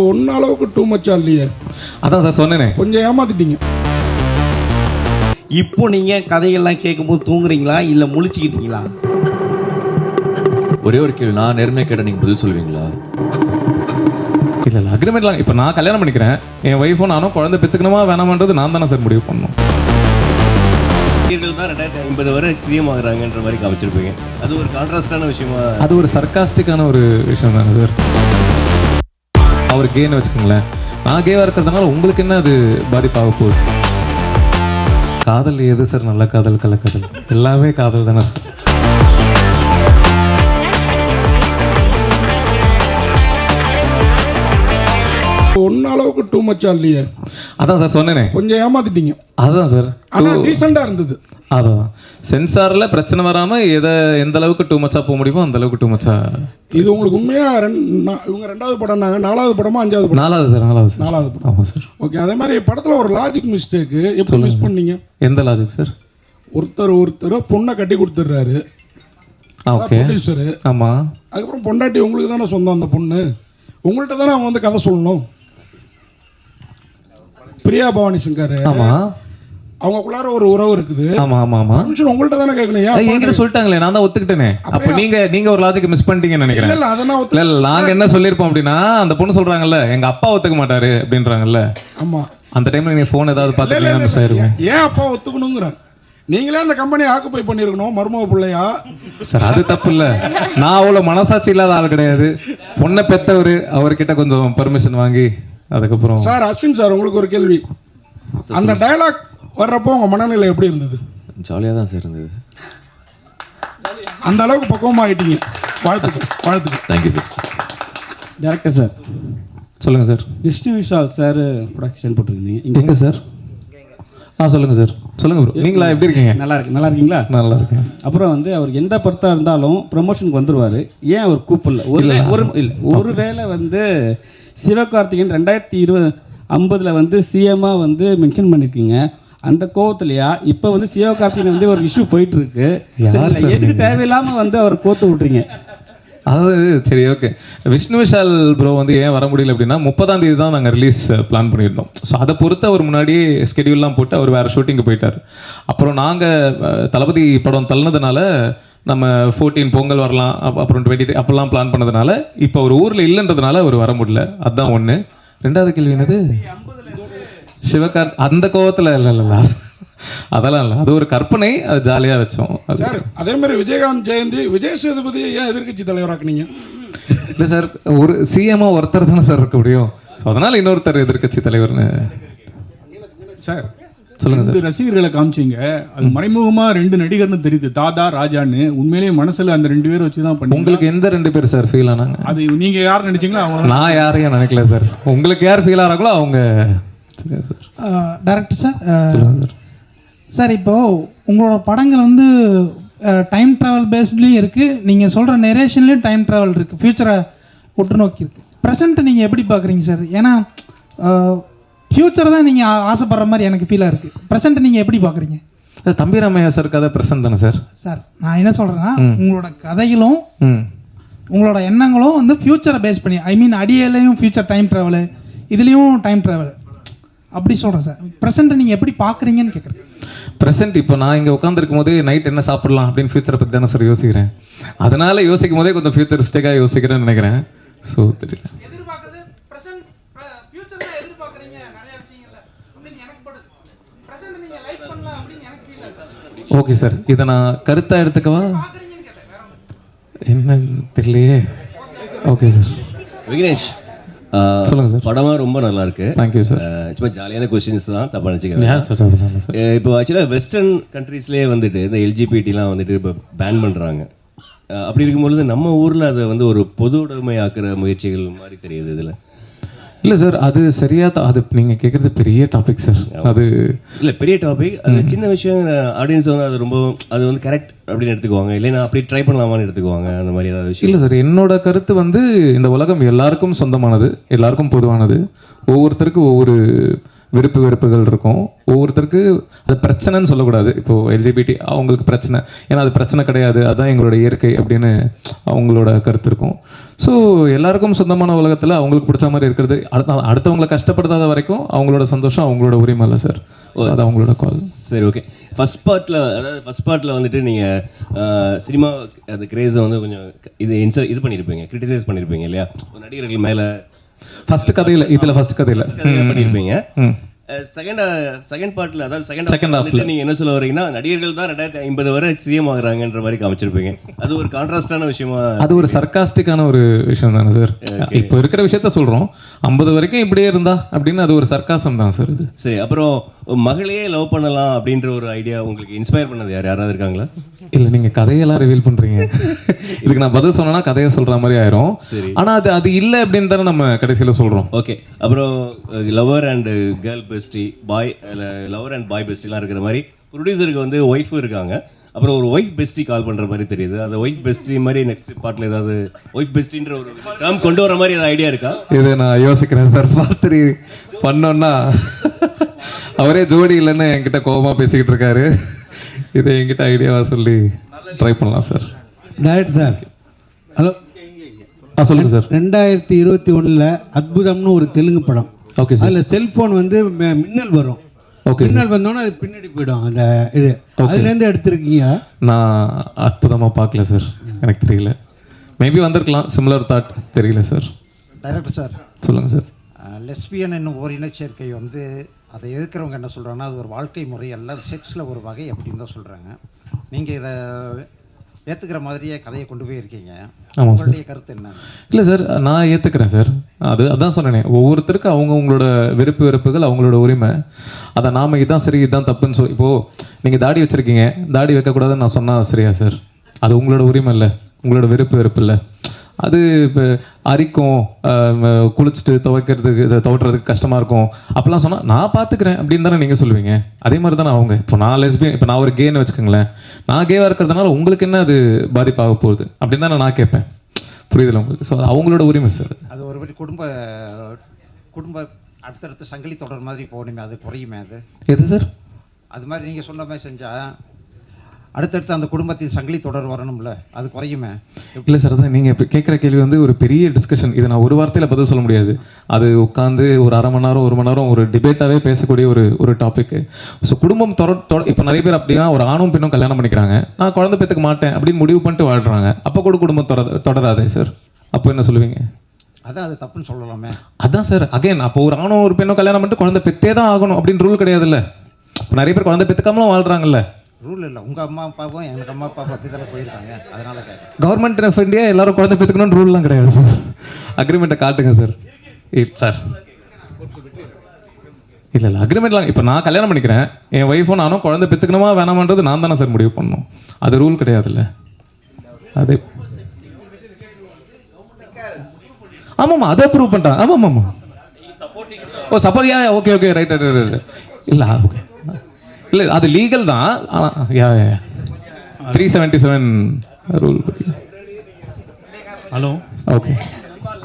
ஒன்ன அளவுக்கு டூ மச்சா இல்லையே. அதான் சார் சொன்னேனே, கொஞ்சம் ஏமாத்திட்டீங்க. இப்போ நீங்கள் கதைகள்லாம் கேட்கும்போது தூங்குறீங்களா இல்லை முழிச்சுக்கிட்டீங்களா? ஒரே ஒரு கேள்வி, நான் நேர்மையாக கேட்டால் நீங்கள் பதில் சொல்லுவீங்களா? இல்லை இல்லை அக்ரிமெண்ட்லாம் இப்போ நான் கல்யாணம் பண்ணிக்கிறேன், என் ஒய்ஃபும் நானும் குழந்தை பெற்றுக்கணுமா வேணாமன்றது நான் தானே சார் முடிவு பண்ணணும். தான் 2050 வரை சிஎம் ஆகுறாங்கன்ற மாதிரி காமிச்சிருப்பீங்க. அது ஒரு கான்ட்ராஸ்டான விஷயமா? அது ஒரு சர்க்காஸ்டிக்கான ஒரு விஷயம் தானே சார். அவர் கேன்னு வச்சுக்கோங்களேன், நான் கேவாக இருக்கிறதுனால உங்களுக்கு என்ன அது பாதிப்பாக போகுது? காதல் எது சார் நல்ல காதல் கள்ளக்காதல்? எல்லாமே காதல் தானே சார். ஒன்ன அளவுக்கு டூ மச்சா இல்லையே. அதான் சார் சொன்னேனே, கொஞ்சம் ஏமாத்திட்டீங்க. அதுதான் சார். ஆனா டீசெண்டா இருந்தது. அதான் சென்சாரில் பிரச்சனை வராமல் எந்த அளவுக்கு டூ மச்சா போக முடியுமோ அந்த அளவுக்கு டூ மச்சா. இது உங்களுக்கு உண்மையா இவங்க ரெண்டாவது படம், நாலாவது படமா அஞ்சாவது படம்? நாலாவது சார். நாலாவது படம். ஆமாம் சார். ஓகே, அதே மாதிரி படத்துல ஒரு லாஜிக் மிஸ்டேக்கு எப்படி மிஸ் பண்ணீங்க? எந்த லாஜிக் சார்? ஒருத்தர் பொண்ணை கட்டி கொடுத்துட்றாரு, ஓகே ப்ரொடியூசரு. ஆமாம். அதுக்கப்புறம் பொண்டாட்டி உங்களுக்கு தானே சொந்தம், அந்த பொண்ணு உங்கள்கிட்ட தானே அவங்க வந்து கதை சொல்லணும். பிரியா பவானி சங்கர், ஆமாம், அவங்களுக்குள்ளார ஒரு உறவு இருக்குது. ஆமாம் ஆமாம் ஆமாம். பர்மிஷன் உங்கள்கிட்ட தானே கேட்கணும். என்கிட்ட சொல்லிட்டாங்களே, நான் தான் ஒத்துக்கிட்டேனே. அப்போ நீங்க ஒரு லாஜிக் மிஸ் பண்ணிட்டீங்கன்னு நினைக்கிறேன். இல்ல அதெல்லாம் இல்ல இல்ல, நாங்க என்ன சொல்லியிருப்போம் அப்படின்னா, அந்த பொண்ணு சொல்றாங்கல்ல எங்க அப்பா ஒத்துக்க மாட்டாரு அப்படின்றாங்கல்ல. ஆமா, அந்த டைம்ல நீங்க போன் ஏதாவது பார்த்துட்டீங்கன்னா மிஸ் ஆயிருக்கும். ஏன் அப்பா ஒத்துக்கணுங்கிற? நீங்களே அந்த கம்பெனியை ஆக்குப்பை பண்ணிருக்கணும், மருமக பிள்ளையா. சார் அது தப்பு இல்ல, நான் அவ்வளவு மனசாட்சி இல்லாத ஆள் கிடையாது. பொண்ணை பெத்தவரு, அவர்கிட்ட கொஞ்சம் பர்மிஷன் வாங்கி அதுக்கப்புறம். சார் அஸ்வின் சார், உங்களுக்கு ஒரு கேள்வி. அந்த டயலாக் வர்றப்போ உங்க மனநிலை எப்படி இருந்தது? ஜாலியாக தான் சார் இருந்தது. அந்த அளவுக்கு பக்குவமா ஆயிட்டீங்க. வாழ்த்துக்கள், வாழ்த்துக்கள். Thank you sir. டேரக்டர் சார் சொல்லுங்க sir. Vishnu Vishal sir production போட்டிருக்கீங்க எங்க சார்? சொல்லுங்க சார், சொல்லுங்க ப்ரோ. நீங்களா எப்படி இருக்கீங்க? நல்லா இருக்கீங்களா? நல்லா இருக்கேன். அப்புறம் வந்து அவர் எந்த படத்தாக இருந்தாலும் ப்ரொமோஷனுக்கு வந்துருவார். ஏன் அவர் கூப்பிடல? ஒருவேளை வந்து சிவகார்த்திகேயன் 2050 வந்து சிஎம்மாக வந்து மென்ஷன் பண்ணியிருக்கீங்க. அந்த கோவத்துலையா இப்போ வந்து சிவகார்த்திகேயன் வந்து ஒரு இஷ்யூ போயிட்டு இருக்கு, எதுக்கு தேவையில்லாமல் வந்து அவர் கோத்து விட்றீங்க? அதாவது சரி ஓகே, விஷ்ணு விஷால் ப்ரோ வந்து ஏன் வர முடியல அப்படின்னா 30ஆம் தேதி தான் நாங்கள் ரிலீஸ் பிளான் பண்ணியிருந்தோம். ஸோ அதை பொறுத்து அவர் முன்னாடியே ஸ்கெடியூல்லாம் போட்டு அவர் வேறு ஷூட்டிங்கு போயிட்டார். அப்புறம் நாங்கள் தளபதி படம் தள்ளினதுனால நம்ம 14 பொங்கல் வரலாம், அப்புறம் 20 அப்போல்லாம் பிளான் பண்ணதுனால இப்போ அவர் ஊரில் இல்லைன்றதுனால அவர் வர முடியல. அதுதான் ஒன்று. ரெண்டாவது கேள்வி என்னது? அந்த கோவத்தில் இல்லை, அதெல்லாம் இல்லை, அது ஒரு கற்பனை, அது ஜாலியாக வச்சோம். சார் அதே மாதிரி விஜயகாந்த் ஜெயந்தி, விஜய் சேதுபதி ஏன் எதிர்கட்சி தலைவராக்குனீங்க? இல்லை சார், ஒரு சிஎம்மா ஒருத்தர் தானே சார் இருக்க முடியும். ஸோ அதனால் இன்னொருத்தர் எதிர்கட்சி தலைவர்னு. சார் சொல்லுங்க சார். ரசிகர்களை காமிச்சிங்க, அது மறைமுகமா 2 நடிகர்னு தெரியுது, தாதா ராஜான்னு. உண்மையிலேயே மனசுல அந்த 2 பேர் வச்சு தான் பண்ணி. உங்களுக்கு எந்த 2 பேர் சார் ஃபீல் ஆனாங்க? அது நீங்க யார் நினைச்சீங்களோ அவங்க. நான் யாரையும் நினைக்கல சார். உங்களுக்கு யார் ஃபீல் ஆகிறாங்களோ அவங்க. டைரக்டர் சார், சொல்லுங்க சார். சார் இப்போது உங்களோட படங்கள் வந்து டைம் ட்ராவல் பேஸ்ட்லேயும் இருக்குது, நீங்கள் சொல்கிற நெரேஷன்லேயும் டைம் ட்ராவல் இருக்குது, ஃப்யூச்சரை உற்று நோக்கி இருக்குது. ப்ரெசண்ட்டை நீங்கள் எப்படி பார்க்குறீங்க சார்? ஏன்னா ஃப்யூச்சர் தான் நீங்கள் ஆசைப்படுற மாதிரி எனக்கு ஃபீலாக இருக்குது. ப்ரெசண்ட்டை நீங்கள் எப்படி பார்க்குறீங்க? தம்பி ராமையா சார் கதை ப்ரெசன்ட் தானே சார்? சார் நான் என்ன சொல்கிறேன்னா, உங்களோட கதைகளும் உங்களோட எண்ணங்களும் வந்து ஃப்யூச்சரை பேஸ் பண்ணி, ஐ மீன் அடியிலையும் ஃப்யூச்சர் டைம் ட்ராவலு, இதுலேயும் டைம் ட்ராவல் அப்படி சொல்கிறேன் சார். ப்ரெசென்ட்டை நீங்கள் எப்படி பார்க்குறீங்கன்னு கேட்குறேன். ப்ரெசென்ட் இப்போ நான் இங்கே உட்காந்துருக்கும் போதே நைட் என்ன சாப்பிடலாம் அப்படின்னு ஃபியூச்சரை பற்றி தானே சார் யோசிக்கிறேன். அதனால யோசிக்கும் போதே கொஞ்சம் ஃபியூச்சரிஸ்டிக்காக யோசிக்கிறேன்னு நினைக்கிறேன். ஸோ தெரியல. ஓகே சார், இதை நான் கருத்தாக எடுத்துக்கவா என்ன தெரியலையே. Okay sir. விக்னேஷ் சொல்லுங்க சார். படமா ரொம்ப நல்லா இருக்கு. Thank you sir. சும்மா ஜாலியான கொஸ்டின்ஸ் தான், தப்பா நினச்சிக்கிறேன். இப்போ ஆக்சுவலாக வெஸ்டர்ன் கண்ட்ரீஸ்லேயே வந்துட்டு இந்த எல்ஜிபிடிலாம் வந்துட்டு இப்போ பேன் பண்ணுறாங்க. அப்படி இருக்கும்பொழுது நம்ம ஊரில் அதை வந்து ஒரு பொது உடைமை ஆக்குற முயற்சிகள் மாதிரி தெரியுது இதில். இல்லை சார், அது சரியாக தான். அது நீங்கள் கேட்குறது பெரிய டாபிக் சார். அது இல்லை பெரிய டாபிக், அது சின்ன விஷயம். ஆடியன்ஸ் வந்து அது ரொம்ப அது வந்து கரெக்ட் அப்படின்னு எடுத்துக்குவாங்க, இல்லைன்னா அப்படி ட்ரை பண்ணலாமான்னு எடுத்துக்குவாங்க, அந்த மாதிரி ஏதாவது விஷயம். இல்லை சார், என்னோட கருத்து வந்து இந்த உலகம் எல்லாருக்கும் சொந்தமானது, எல்லாருக்கும் பொதுவானது. ஒவ்வொருத்தருக்கும் ஒவ்வொரு விருப்பு வெறுப்புகள் இருக்கும். ஒவ்வொருத்தருக்கு அது பிரச்சனைன்னு சொல்லக்கூடாது. இப்போது எல்ஜிபிடி அவங்களுக்கு பிரச்சனை, ஏன்னா அது பிரச்சனை கிடையாது, அதுதான் எங்களோட இயற்கை அப்படின்னு அவங்களோட கருத்து இருக்கும். ஸோ எல்லாருக்கும் சொந்தமான உலகத்தில் அவங்களுக்கு பிடிச்ச மாதிரி இருக்கிறது, அடுத்தவங்களை கஷ்டப்படுத்தாத வரைக்கும் அவங்களோட சந்தோஷம் அவங்களோட உரிமை இல்லை சார். அது அவங்களோட கால். சரி, ஓகே. ஃபர்ஸ்ட் பார்ட்டில் வந்துட்டு நீங்கள் சினிமா அந்த கிரேஸை வந்து கொஞ்சம் இது பண்ணியிருப்பீங்க, கிரிட்டிசைஸ் பண்ணியிருப்பீங்க இல்லையா, நடிகர்கள் மேலே ஃபர்ஸ்ட் கதையில், இதில் ஃபர்ஸ்ட் கதையில் பண்ணியிருப்பீங்க. செகண்ட் பார்ட்ல, அதாவது செகண்ட் ஹாஃப்ல நீங்க என்ன சொல்ல வரீங்கன்னா, நடிகர்கள் தான் 2050 வரை சிஎம் ஆகுறாங்கன்ற மாதிரி காமிச்சிருப்பீங்க. அது ஒரு கான்ட்ராஸ்டான விஷயமா, அது ஒரு சர்க்காஸ்டிக்கான ஒரு விஷயம் தானே சார். இப்போ இருக்கிற விஷயத்த சொல்றோம், 50 வரைக்கும் இப்படியே இருந்தா அப்படின்னு அது ஒரு சர்க்காசம் தான் சார் இது. சரி, அப்புறம் மகளையே லவ் பண்ணலாம் அப்படின்ற ஒரு ஐடியா உங்களுக்கு இன்ஸ்பயர் பண்ணது யாராவது இருக்காங்களா? இல்லை, நீங்கள் கதையெல்லாம் ரிவீல் பண்ணுறீங்க. இதுக்கு நான் பதில் சொன்னேன்னா கதையை சொல்கிற மாதிரி ஆயிரும். சரி, ஆனால் அது இல்லை அப்படின்னு தானே நம்ம கடைசியில் சொல்கிறோம். ஓகே. அப்புறம் lover and girl bestie, lover and boy பெஸ்டிலாம் இருக்கிற மாதிரி ப்ரொடியூசருக்கு வந்து ஒய்ஃபும் இருக்காங்க. அப்புறம் ஒரு ஒய்ஃப் பெஸ்டி கால் பண்ணுற மாதிரி தெரியுது. அந்த ஒய்ஃப் பெஸ்டி மாதிரி நெக்ஸ்ட் பார்ட்டில் ஏதாவது ஒய்ஃப் பெஸ்டின்ற ஒரு டேர்ம் கொண்டு வர மாதிரி ஏதாவது ஐடியா இருக்கா? இது நான் யோசிக்கிறேன் சார். பார்த்து பண்ணோன்னா அவரே ஜோடி இல்லைன்னு என்கிட்ட கோபமாக பேசிக்கிட்டு இருக்காரு. இதை என்கிட்ட ஐடியாவாக சொல்லி ட்ரை பண்ணலாம் சார். Director sir, hello. சொல்லுங்கள் சார். 2021 அற்புதம்னு ஒரு தெலுங்கு படம். Okay sir. அதில் செல்ஃபோன் வந்து மின்னல் வரும். ஓகே, மின்னல் வந்தோன்னே அது பின்னாடி போயிடும். அந்த இது அதுலேருந்து எடுத்திருக்கீங்க. நான் அற்புதமாக பார்க்கல சார், எனக்கு தெரியல. மேபி வந்திருக்கலாம், சிமிலர் தாட், தெரியல சார். டைரக்டர் சார், சொல்லுங்கள் சார். லெஸ்பியன் என்னும் ஒரு இனச்சேர்க்கை வந்து அதை எதிர்க்கிறவங்க என்ன சொல்கிறாங்கன்னா, அது ஒரு வாழ்க்கை முறை அல்ல, செக்ஸில் ஒரு வகை அப்படின்னு தான் சொல்கிறாங்க. நீங்கள் இதை ஏற்றுக்கிற மாதிரியே கதையை கொண்டு போய் இருக்கீங்க. உங்களுடைய கருத்து என்ன? இல்லை சார், நான் ஏற்றுக்கிறேன் சார். அதான் சொன்னேனே, ஒவ்வொருத்தருக்கும் அவங்கவுங்களோட விருப்பு வெறுப்புகள் அவங்களோட உரிமை. அதை நாம் இதுதான் சரி இதுதான் தப்புன்னு சொல்லி, இப்போது நீங்கள் தாடி வச்சுருக்கீங்க, தாடி வைக்கக்கூடாதுன்னு நான் சொன்னால் சரியா சார்? அது உங்களோட உரிமை இல்லை, உங்களோட விருப்பு வெறுப்பு இல்லை. அது இப்போ அரிக்கும், குளிச்சுட்டு துவைக்கிறதுக்கு கஷ்டமாக இருக்கும் அப்படிலாம் சொன்னால் நான் பார்த்துக்கிறேன் அப்படின்னு தானே நீங்கள் சொல்லுவீங்க. அதே மாதிரி தானே அவங்க. இப்போ நான் லெஸ்பியன், இப்போ நான் ஒரு கேன்னு வச்சுக்கோங்களேன், நான் கேவாக இருக்கிறதுனால உங்களுக்கு என்ன அது பாதிப்பாக போகுது அப்படின்னு தானே நான் கேட்பேன். புரியுதுல உங்களுக்கு? ஸோ அது அவங்களோட உரிமை சார். அது ஒரு குடும்ப அடுத்தடுத்து சங்கிலி தொடர் மாதிரி போகணுமே, அது குறையுமே? அது எது சார்? அது மாதிரி நீங்கள் சொன்ன மாதிரி செஞ்சால் அடுத்தடுத்து அந்த குடும்பத்தின் சங்கிலி தொடர் வரணும்ல, அது குறையுமே? இல்லை சார், அதான் நீங்கள் இப்போ கேட்குற கேள்வி வந்து ஒரு பெரிய டிஸ்கஷன். இதை நான் ஒரு வார்த்தையில் பதில் சொல்ல முடியாது. அது உட்காந்து ஒரு அரை மணி நேரம் 1 மணி நேரம் ஒரு டிபேட்டாகவே பேசக்கூடிய ஒரு டாப்பிக்கு. ஸோ குடும்பம் இப்போ நிறைய பேர் அப்படின்னா ஒரு ஆணும் பெண்ணும் கல்யாணம் பண்ணிக்கிறாங்க, நான் குழந்தை பெற்றுக்க மாட்டேன் அப்படின்னு முடிவு பண்ணிட்டு வாழ்கிறாங்க. அப்போ கூட குடும்பம் தொடராதே சார். அப்போ என்ன சொல்லுவீங்க? அதான் அது தப்புன்னு சொல்லலாமே. அதான் சார், அகைன் அப்போ ஒரு ஆணும் ஒரு பெண்ணும் கல்யாணம் பண்ணிட்டு குழந்தை பெற்றே தான் ஆகணும் அப்படின்னு ரூல் கிடையாதுல்ல. இப்போ நிறைய பேர் குழந்தை பெற்றுக்காமலும் வாழ்கிறாங்கல்ல. ரூல் இல்லை, உங்கள் அம்மா அப்பாவும் எனக்கு அம்மா அப்பா அப்படி தானே போயிருக்காங்க, அதனால கேட்குறேன். கவர்மெண்ட் ஆஃப் இந்தியா எல்லாரும் குழந்தை பெற்றுக்கணும்னு ரூல்லாம் கிடையாது சார். அக்ரிமெண்ட்டை காட்டுங்க சார். சார் இல்லை அக்ரிமெண்ட்லாம் இப்போ நான் கல்யாணம் பண்ணிக்கிறேன், என் ஒய்ஃபும் நானும் குழந்தை பெற்றுக்கணுமா வேணாமன்றது நான் தானே சார் முடிவு பண்ணணும். அது ரூல் கிடையாதுல்ல. அது ஆமாம்மா, அதை ப்ரூவ் பண்ணிட்டேன். ஆமாம்மா. ஓ சப்போர்ட், ஓகே ரைட். இல்லை ஓகே, இல்லை அது லீகல் தான். 377 ரூல். Hello, okay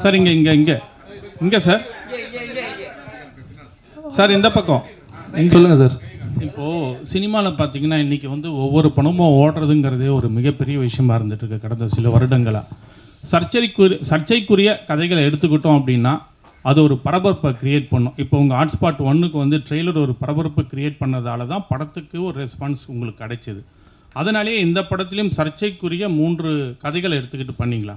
sir. இங்கே சார் இந்த பக்கம் சொல்லுங்கள் சார். இப்போது சினிமாவில் பார்த்தீங்கன்னா இன்றைக்கி வந்து ஒவ்வொரு பணமும் ஓடுறதுங்கிறதே ஒரு மிகப்பெரிய விஷயமா இருந்துட்டு இருக்கு கடந்த சில வருடங்களாக. சர்ச்சைக்குரிய கதைகளை எடுத்துக்கிட்டோம் அப்படின்னா அது ஒரு பரபரப்பை கிரியேட் பண்ணும். இப்போ உங்கள் ஹாட்ஸ்பாட் 1க்கு வந்து ட்ரெய்லர் ஒரு பரபரப்பு கிரியேட் பண்ணதால தான் படத்துக்கு ஒரு ரெஸ்பான்ஸ் உங்களுக்கு கிடைச்சிது. அதனாலேயே இந்த படத்துலையும் சர்ச்சைக்குரிய 3 கதைகளை எடுத்துக்கிட்டு பண்ணீங்களா?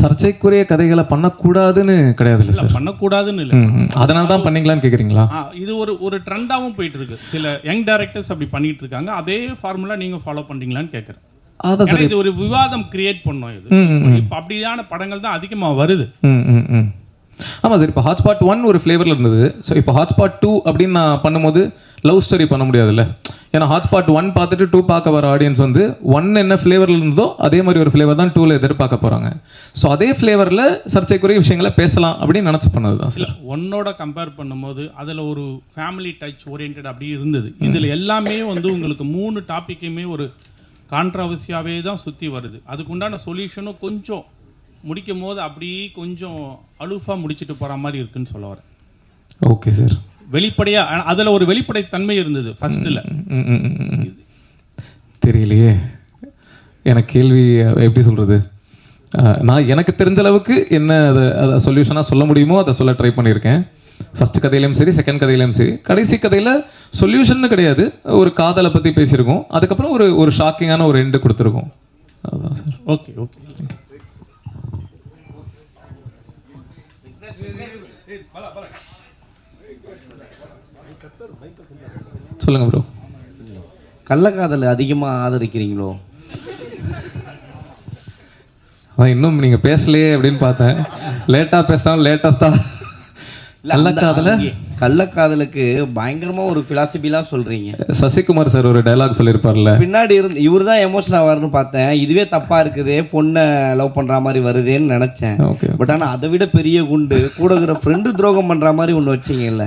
சர்ச்சைக்குரிய கதைகளை பண்ணக்கூடாதுன்னு கிடையாதுல்ல சார். பண்ணக்கூடாதுன்னு இல்லை, அதனால தான் பண்ணீங்களான்னு கேட்குறீங்களா? இது ஒரு ட்ரெண்டாகவும் போயிட்டு இருக்கு. சில யங் டைரக்டர்ஸ் அப்படி பண்ணிட்டு இருக்காங்க. அதே ஃபார்முலா நீங்கள் ஃபாலோ பண்ணுறீங்களான்னு கேட்குறேன். இது ஒரு விவாதம் கிரியேட் பண்ணோம். இது இப்போ அப்படியான படங்கள் தான் அதிகமாக வருது. ஆமாம் சார். இப்போ ஹாட்ஸ்பாட் 1 ஒரு ஃப்ளேவரில் இருந்தது. ஸோ இப்போ ஹாட்ஸ்பாட் 2 அப்படின்னு நான் பண்ணும்போது லவ் ஸ்டோரி பண்ண முடியாதுல்ல. ஏன்னா ஹாட்ஸ்பாட் 1 பார்த்துட்டு 2 பார்க்க வர ஆடியன்ஸ் வந்து 1 என்ன ஃப்ளேவரில் இருந்ததோ அதே மாதிரி ஒரு ஃப்ளேவர் தான் 2ல எதிர்பார்க்க போகிறாங்க. ஸோ அதே ஃப்ளேவரில் சர்ச்சைக்குரிய விஷயங்களை பேசலாம் அப்படின்னு நினச்சி பண்ணது தான் சார். 1ஓட கம்பேர் பண்ணும்போது அதில் ஒரு ஃபேமிலி டச் ஓரியன்ட் அப்படி இருந்தது. இதில் எல்லாமே வந்து உங்களுக்கு 3 டாப்பிக்குமே ஒரு கான்ட்ரவர்சியாகவே தான் சுற்றி வருது. அதுக்குண்டான சொல்யூஷனும் கொஞ்சம் முடிக்கும் போது அப்படியே கொஞ்சம் அலூஃபாக முடிச்சுட்டு போகிற மாதிரி இருக்குன்னு சொல்ல வரேன். Okay sir. வெளிப்படையா அதுல ஒரு வெளிப்படைத்தன்மை இருந்தது ஃபர்ஸ்ட்ல. தெரியலையே, எனக்கு கேள்வி எப்படி சொல்றது, நான் எனக்கு தெரிஞ்ச அளவுக்கு என்ன அதை சொல்யூஷனாக சொல்ல முடியுமோ அதை சொல்ல ட்ரை பண்ணியிருக்கேன். ஃபர்ஸ்ட் கதையிலையும் சரி, செகண்ட் கதையிலையும் சரி. கடைசி கதையில் சொல்யூஷன் கிடையாது, ஒரு காதலை பற்றி பேசியிருக்கோம். அதுக்கப்புறம் ஒரு ஷாக்கிங்கான ஒரு எண்டு கொடுத்துருக்கோம். அதுதான் சார். Okay okay. சொல்லுங்க ப்ரோ. கள்ளக்காதல் அதிகமாக ஆதரிக்கிறீங்களோ? அதான் இன்னும் நீங்கள் பேசலையே அப்படின்னு பார்த்தேன். லேட்டாக பேசினாலும் லேட்டஸ்டாக கள்ளக்காதலுக்கு பயங்கரமா ஒரு பிலாசபிலாம் சொல்றீங்க. சசிகுமார் சார் ஒரு டயலாக் சொல்லியிருப்பார்ல, பின்னாடி இருந்து இவர் தான் எமோஷனல் ஆவார்னு பார்த்தேன். இதுவே தப்பா இருக்குதே, பொண்ணை லவ் பண்ற மாதிரி வருதேன்னு நினைச்சேன். பட் ஆனால் அதை விட பெரிய குண்டு கூட இருக்கிற ஃப்ரெண்டு துரோகம் பண்ற மாதிரி ஒன்று வச்சிங்கல்ல.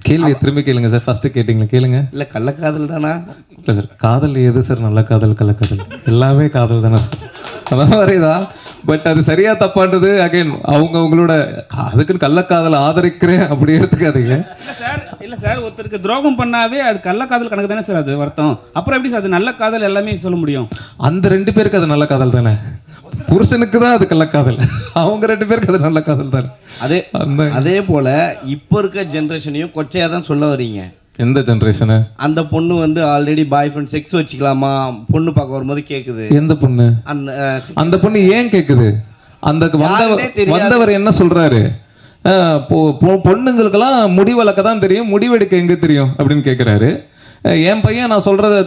கேள்வி திரும்பி கேளுங்க சார். ஃபர்ஸ்ட் கேட்டிங்களா கேளுங்க. இல்லை கள்ளக்காதல் தானா? இல்லை சார், காதல் எது சார் நல்ல காதல் கள்ளக்காதல் எல்லாமே காதல் தானே சார். அதான் மாதிரிதான். பட் அது சரியா தப்பான்றது அகைன் அவங்களோட, அதுக்குன்னு கள்ளக்காதல் ஆதரிக்கிறேன் அப்படி எடுத்துக்காதீங்க. இல்லை சார், ஒருத்தருக்கு துரோகம் பண்ணாவே அது கள்ளக்காதல் கணக்கு தானே சார் அது வருத்தம். அப்புறம் எப்படி சார் அது நல்ல காதல் எல்லாமே சொல்ல முடியும்? அந்த 2 பேருக்கு அது நல்ல காதல் தானே. புருஷனுக்கு தான் அது கள்ளக்காதல், அவங்க 2 பேருக்கு அது நல்ல காதல் தானே. அதே போல இப்போ இருக்க ஜென்ரேஷனையும் கொச்சையா தான் சொல்ல வரீங்க. எந்த ஜென்ரேஷனு? அந்த பொண்ணு வந்து ஆல்ரெடி பாய் ஃப்ரெண்ட் செக்ஸ் வச்சுக்கலாமா பொண்ணு பார்க்க வரும்போது கேக்குது. எந்த பொண்ணு? அந்த பொண்ணு ஏன் கேக்குது? அந்த வந்தவர் என்ன சொல்றாரு, பொண்ணுங்களுக்கெல்லாம் முடி வளர்க்க தான் தெரியும், முடிவெடுக்க எங்க தெரியும் அப்படின்னு கேட்குறாரு. என் பையன் நான் சொல்றதை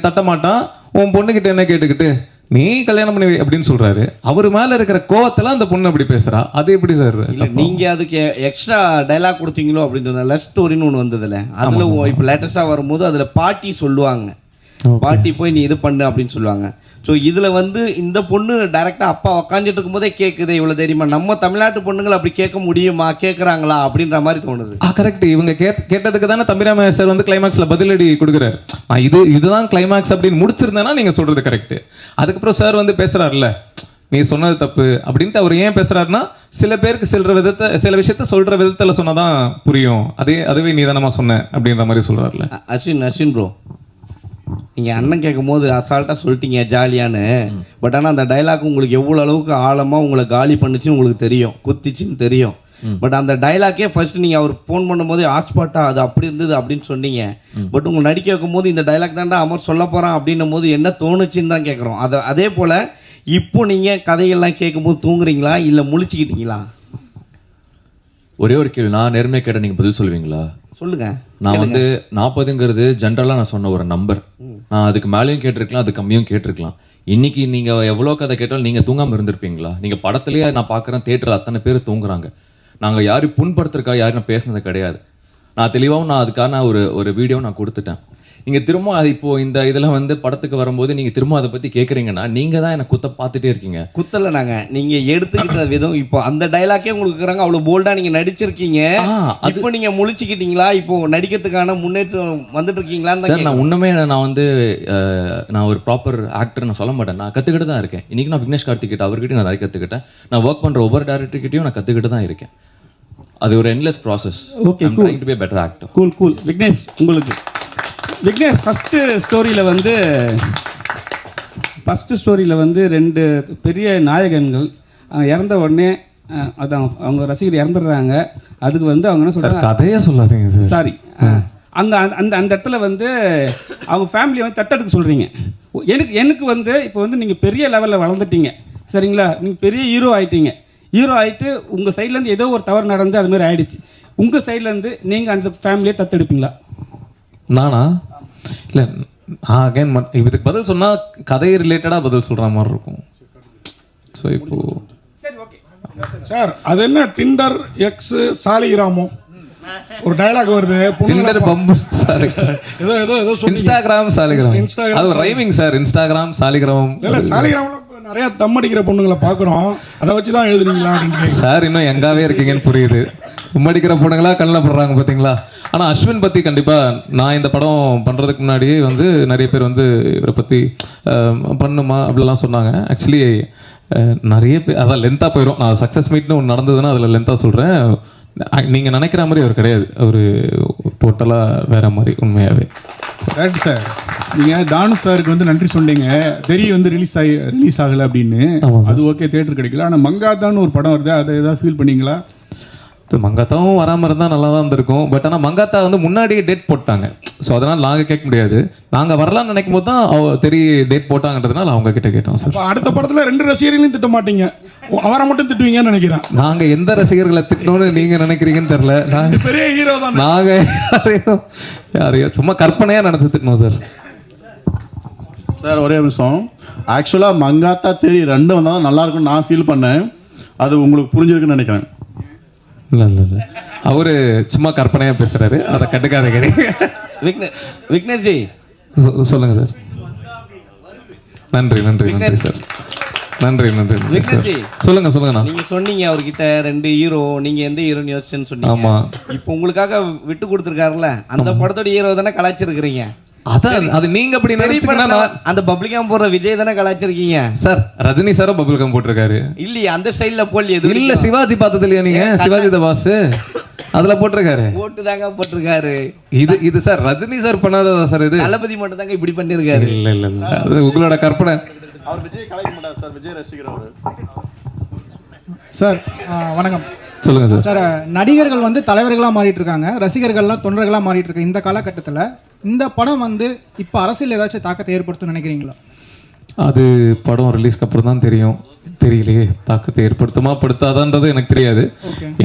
தட்ட மாட்டான், உன் பொண்ணுகிட்ட என்ன கேட்டுக்கிட்டு நீ கல்யாணம் பண்ணி அப்படின்னு சொல்றாரு. அவர் மேல இருக்கிற கோவத்துல அந்த பொண்ணு அப்படி பேசுறா. அது எப்படி சார்? நீங்க அதுக்கு எக்ஸ்ட்ரா டைலாக் கொடுத்தீங்களோ அப்படின்னு லவ் ஸ்டோரின்னு ஒன்று வந்ததுல, அதுல இப்போ லேட்டஸ்டா வரும்போது அதுல பாட்டி சொல்லுவாங்க, பாட்டி போய் நீ இது பண்ணு அப்படின்னு சொல்லுவாங்க. ஸோ இதில் வந்து இந்த பொண்ணு டைரெக்டாக அப்பா உக்காந்துட்டு இருக்கும்போதே கேட்குது இவ்வளோ தெரியுமா. நம்ம தமிழ்நாட்டு பொண்ணுங்களை அப்படி கேட்க முடியுமா, கேட்குறாங்களா அப்படின்ற மாதிரி தோணுது. கரெக்ட். இவங்க கேட்டதுக்கு தானே தம்பிராம சார் வந்து கிளைமேக்ஸில் பதிலடி கொடுக்குறாரு. இதுதான் கிளைமேக்ஸ் அப்படின்னு முடிச்சிருந்தேன்னா நீங்கள் சொல்கிறது கரெக்டு. அதுக்கப்புறம் சார் வந்து பேசுகிறாருல்ல, நீ சொன்னது தப்பு அப்படின்ட்டு அவர் ஏன் பேசுறாருன்னா, சில பேருக்கு சில விஷயத்த சொல்கிற விதத்தில் சொன்னதான் புரியும், அதுவே நீ தானமா சொன்ன அப்படின்ற மாதிரி சொல்கிறாருல்ல. அஸ்வின் ப்ரோ, நீங்கள் அண்ணன் கேட்கும் போது அசால்ட்டாக சொல்லிட்டீங்க ஜாலியான்னு. பட் ஆனால் அந்த டைலாக் உங்களுக்கு எவ்வளோ அளவுக்கு ஆழமாக உங்களை காலி பண்ணுச்சுன்னு உங்களுக்கு தெரியும், குத்திச்சுன்னு தெரியும். பட் அந்த டைலாக்கே ஃபர்ஸ்ட் நீங்கள் அவர் ஃபோன் பண்ணும்போது ஹாட்ஸ்பாட்டாக அது அப்படி இருந்தது அப்படின்னு சொன்னீங்க. பட் உங்களை நடிக்க வைக்கும் போது இந்த டைலாக் தாண்டா அமர் சொல்ல போகிறான் அப்படின்னும் போது என்ன தோணுச்சுன்னு தான் கேட்குறோம். அதே போல் இப்போ நீங்கள் கதைகள்லாம் கேட்கும்போது தூங்குறீங்களா இல்லை முழிச்சுக்கிட்டீங்களா? ஒரே ஒரு கேள்வி, நான் நேர்மையை கேட்ட நீங்கள் பதில் சொல்லுவீங்களா? சொல்லுங்க. நான் வந்து 40ங்கிறது ஜென்ரலாக நான் சொன்ன ஒரு நம்பர். நான் அதுக்கு மேலேயும் கேட்டிருக்கலாம், அது கம்மியும் கேட்டிருக்கலாம். இன்னைக்கு நீங்கள் எவ்வளோ கதை கேட்டாலும் நீங்கள் தூங்காமல் இருந்திருப்பீங்களா? நீங்கள் படத்துலேயே நான் பார்க்குறேன், தேட்டரில் அத்தனை பேர் தூங்குறாங்க. நாங்கள் யாரும் புண்படுத்துறதுக்காக யாரும் நான் பேசுனது கிடையாது. நான் தெளிவாகவும் நான் அதுக்கான ஒரு வீடியோ நான் கொடுத்துட்டேன். நீங்கள் திரும்ப அது இப்போ இந்த இதெல்லாம் வந்து படத்துக்கு வரும்போது நீங்கள் திரும்ப அதை பற்றி கேட்குறீங்கன்னா நீங்கள் தான் எனக்கு பார்த்துட்டே இருக்கீங்க. குத்தலை நாங்கள் நீங்கள் எடுத்துக்கிட்ட விதம். இப்போ அந்த டைலாக்கே உங்களுக்கு இருக்கிறாங்க, அவ்வளோ போல்டாக நீங்கள் நடிச்சிருக்கீங்க. இப்போ நீங்கள் முழிச்சுக்கிட்டீங்களா? இப்போ நடிக்கிறதுக்கான முன்னேற்றம் வந்துட்டு இருக்கீங்களான்னு சார், நான் உண்மையே நான் வந்து நான் ஒரு ப்ராப்பர் ஆக்டர் நான் சொல்ல மாட்டேன், நான் கற்றுக்கிட்டு தான் இருக்கேன். இன்றைக்கி நான் விக்னேஷ் கார்த்திகிட்ட அவர்கிட்ட நான் நிறைய கற்றுக்கிட்டேன். நான் ஒர்க் பண்ணுற ஒவ்வொரு டேரக்டர்கிட்டையும் நான் கற்றுக்கிட்டு தான் இருக்கேன். அது ஒரு endless process. Okay, trying to be better actor. Cool. Vignesh, உங்களுக்கு விக்னேஷ் ஃபஸ்ட்டு ஸ்டோரியில் வந்து 2 பெரிய நாயகன்கள் இறந்த உடனே அதான் அவங்க ரசிகர் இறந்துடுறாங்க. அதுக்கு வந்து அவங்க என்ன சொல்கிறாங்க, கதையே சொல்லாதீங்க சாரி. அந்த அந்த அந்த இடத்துல வந்து அவங்க ஃபேமிலியை வந்து தத்தெடுக்க சொல்கிறீங்க. எனக்கு வந்து இப்போ வந்து நீங்கள் பெரிய லெவலில் வளர்ந்துட்டீங்க சரிங்களா, நீங்கள் பெரிய ஹீரோ ஆகிட்டு உங்கள் சைட்லேருந்து ஏதோ ஒரு தவறு நடந்து அது மாதிரி ஆயிடுச்சு. உங்கள் சைட்லேருந்து நீங்கள் அந்த ஃபேமிலியை தத்தெடுப்பீங்களா? நானா? இல்லை, அகைன் இதுக்கு பதில் சொன்னால் கதை ரிலேட்டடாக பதில் சொல்கிற மாதிரி இருக்கும். ஸோ இப்போ சார் அது என்ன டிண்டர் எக்ஸ் சாலிகிராமோ ஒரு டயலாக் வருது, டிண்டர் பம்பு ஏதோ இன்ஸ்டாகிராம் சாலிகிராம், அது ரைமிங் சார். இன்ஸ்டாகிராம் சாலிகிராம் இல்லை, சாலிகிராமில் நிறைய தம் அடிக்கிற பொண்ணுங்களை பார்க்குறோம், அதை வச்சு தான் எழுதுறீங்களா அப்படின்னு சார். இன்னும் எங்காவே இருக்கீங்கன்னு புரியுது. உம்மடிக்கிற பொண்ணுங்களா கண்ணில் படுறாங்க பார்த்தீங்களா. ஆனால் அஸ்வின் பற்றி கண்டிப்பாக நான் இந்த படம் பண்ணுறதுக்கு முன்னாடியே வந்து நிறைய பேர் வந்து இவரை பற்றி பண்ணுமா அப்படிலாம் சொன்னாங்க. ஆக்சுவலி நிறைய பேர் அதான் லென்த்தாக போயிடும். நான் சக்ஸஸ் மீட்னு ஒன்று நடந்ததுன்னா அதில் லென்த்தாக சொல்கிறேன். நீங்கள் நினைக்கிற மாதிரி அவர் கிடையாது, அவர் டோட்டலாக வேற மாதிரி உண்மையாகவே. ரைட் சார், நீங்கள் தானு சாருக்கு வந்து நன்றி சொன்னீங்க, தெரிய வந்து ரிலீஸ் ஆகலை அப்படின்னு. அது ஓகே, தேட்டர் கிடைக்கல. ஆனால் மங்காத்தான்னு ஒரு படம் வருது, அதை ஏதாவது ஃபீல் பண்ணீங்களா? மங்காத்தாவும் வராமல் இருந்தால் நல்லா தான் இருந்திருக்கும். பட் ஆனால் மங்காத்தா வந்து முன்னாடியே டேட் போட்டாங்க. ஸோ அதனால் நாங்கள் கேட்க முடியாது. நாங்கள் வரலான்னு நினைக்கும் போது தான் தெரிய டேட் போட்டாங்கன்றதுனால அவங்க கிட்ட கேட்டோம் சார். அடுத்த படத்தில் 2 ரசிகர்களையும் திட்ட மாட்டீங்க, அவரை மட்டும் திட்டுவீங்கன்னு நினைக்கிறேன். நாங்கள் எந்த ரசிகர்களை திட்டணும்னு நீங்கள் நினைக்கிறீங்கன்னு தெரில. நாங்கள் பெரிய ஹீரோ தான். நாங்கள் யாரையோ சும்மா கற்பனையாக நினச்சி திட்டணும் சார். சார் ஒரே நிமிஷம், ஆக்சுவலாக மங்காத்தா தெரி 2 வந்தால் தான் நல்லா இருக்கும்னு நான் ஃபீல் பண்ணேன். அது உங்களுக்கு புரிஞ்சிருக்குன்னு நினைக்கிறேன். இல்லை அவரு சும்மா கற்பனையாக பேசுகிறாரு, அதை கட்டுக்காத கிடையாது. விக்னேஷ்ஜி சொல்லுங்க சார். நன்றி சார். நன்றி விக்னேஷ்ஜி சொல்லுங்கண்ணா. நீங்க சொன்னீங்க அவர்கிட்ட 2 ஹீரோ, நீங்க எந்த ஹீரோன்னு யோசிச்சுன்னு சொன்னீங்க. ஆமா, இப்போ உங்களுக்காக விட்டு கொடுத்துருக்காருல்ல, அந்த படத்தோட ஹீரோ தானே கலாய்ச்சிருக்கிறீங்க. அதான் அது நீங்க அப்படி நினைச்சீங்கன்னா அந்த பப்ளிகாம் போடுற விஜய் தானே கலாய்ச்சிருக்கீங்க சார். ரஜினி சாரும் பப்ளிகாம் போட்டிருக்காரு. இல்லையா? அந்த ஸ்டைல்ல போடல. எது இல்ல, சிவாஜி பார்த்தது இல்லையா நீங்க? சிவாஜி த பாஸ் அதுல போட்டிருக்காரு. போட்டு தாங்க போட்டிருக்காரு. இது சார் ரஜினி சார் பண்ணாததா சார்? இது தளபதி மட்டும் தாங்க இப்படி பண்ணிருக்காரு. இல்ல அது உங்களோட கற்பனை. அவர் விஜய் கலாய்க்க மாட்டார் சார், விஜய் ரசிகர் அவரு. சார் வணக்கம். சொல்லுங்க சார். சார், நடிகர்கள் வந்து தலைவர்களாக மாறிட்டு இருக்காங்க, ரசிகர்கள்லாம் தொண்டர்களாக மாறிட்டு இருக்க இந்த காலகட்டத்தில் இந்த படம் வந்து இப்போ அரசியல் ஏதாச்சும் தாக்கத்தை ஏற்படுத்தும் நினைக்கிறீங்களா? அது படம் ரிலீஸ்க்கு அப்புறம் தான் தெரியும். தெரியலையே, தாக்கத்தை ஏற்படுத்துமா படுத்தாதான்றது எனக்கு தெரியாது.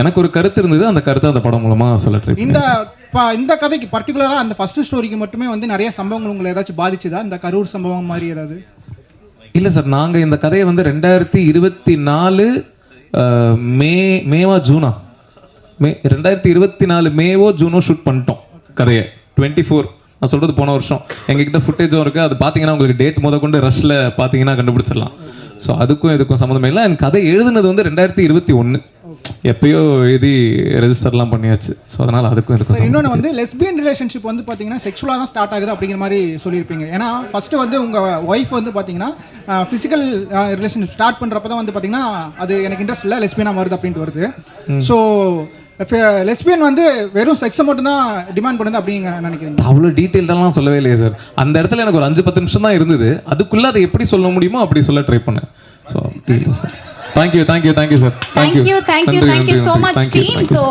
எனக்கு ஒரு கருத்து இருந்தது, அந்த கருத்தை அந்த படம் மூலமா சொல்ல ட்ரை பண்ணேன். இந்த கதைக்கு பர்டிகுலராக அந்த ஃபர்ஸ்ட் ஸ்டோரிக்கு மட்டுமே வந்து நிறைய சம்பவங்கள் உங்களை ஏதாச்சும் பாதிச்சுதா? இந்த கரூர் சம்பவம் மாதிரி ஏதாவது? இல்லை சார், நாங்கள் இந்த கதையை வந்து 2024 மேவா ஜூனா 2024 மேவோ ஜூனோ ஷூட் பண்ணிட்டோம் கதையை. 24 நான் சொல்கிறது போன வருஷம். எங்ககிட்ட ஃபுட்டேஜும் இருக்குது, அது பார்த்தீங்கன்னா உங்களுக்கு டேட் கொண்டு ரஷ்ல பார்த்தீங்கன்னா கண்டுபிடிச்சிடலாம். ஸோ அதுக்கும் இதுக்கும் சம்மந்தமே இல்லை. என் கதை எழுதுனது வந்து 2021 எப்பயோ எழுதி ரெஜிஸ்டர்லாம் பண்ணியாச்சு. ஸோ அதனால் அதுக்கும் இதுக்கும். இன்னொன்று வந்து லெஸ்பியன் ரிலேஷன்ஷிப் வந்து பார்த்தீங்கன்னா செக்ஷுவலாக தான் ஸ்டார்ட் ஆகுது அப்படிங்கிற மாதிரி சொல்லியிருப்பீங்க. ஏன்னா ஃபஸ்ட்டு வந்து உங்கள் ஒய்ஃப் வந்து பார்த்தீங்கன்னா ஃபிசிக்கல் ரிலேஷன்ஷிப் ஸ்டார்ட் பண்ணுறப்ப தான் வந்து பார்த்தீங்கன்னா அது எனக்கு இன்ட்ரெஸ்ட் இல்லை, லெஸ்பியனாக வருது அப்படின்ட்டு வருது. ஸோ லெஸ்பியன் வந்து வெறும் செக்ஸை மட்டும் தான் டிமாண்ட் பண்ணுது அப்படிங்க நினைக்கிறீங்க? அவ்வளோ டீட்டெயில்டெல்லாம் சொல்லவே இல்லையே சார். அந்த இடத்துல எனக்கு ஒரு 5-10 நிமிஷம் தான் இருந்தது. அதுக்குள்ளே அதை எப்படி சொல்ல முடியுமோ அப்படி சொல்ல ட்ரை பண்ணேன். ஸோ அப்படி இல்லை sir. Thank you sir. Thank you so much team. So